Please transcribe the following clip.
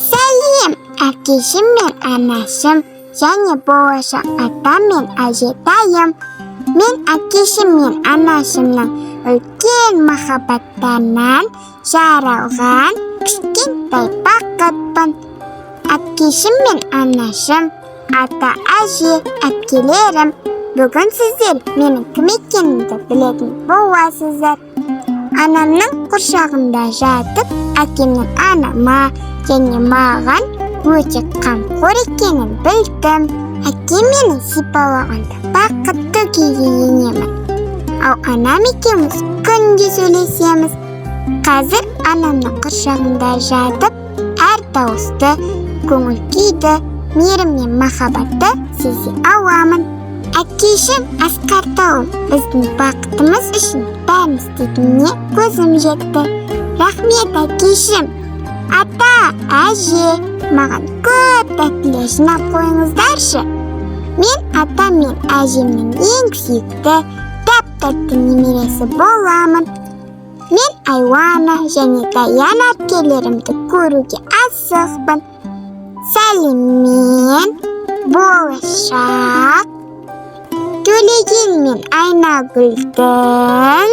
Сәлем, әкешім мен анашым, және болашақ атам мен әжетайым. Мен әкешім мен анашымның үлкен махаббаттарынан жаралған кішкентай бақытпын. Әкешім мен анашым, ата әже, әпкелерім, бүгін сіздер менің кім екенімді білетін боласыздар. Анамның құршағында жатып, әкемнің анама және маған өте қамқор екенін білдім. Әкем мені сипалағанда бақытты күйге енемін. Ал анам екеуміз күнде сөйлесеміз. Қазір анамның құршағында жатып, әр дауысты, көңіл күйді, мейірім мен махаббатты сезе аламын. Әкешім Асқар тауым біздің бақытымыз үшін бәрін істейтініне көзім жетті. Рахмет, әкешім. Ата, әже, маған көп тәттілер жинап қойыңыздаршы. Мен атам мен әжемнің ең сүйікті, тәп-тәтті немересі боламын. Мен Айуана және Даяна әпкелерімді көруге асықпын. Сәлеммен, болашақ Төлеген мен Айнагүлдің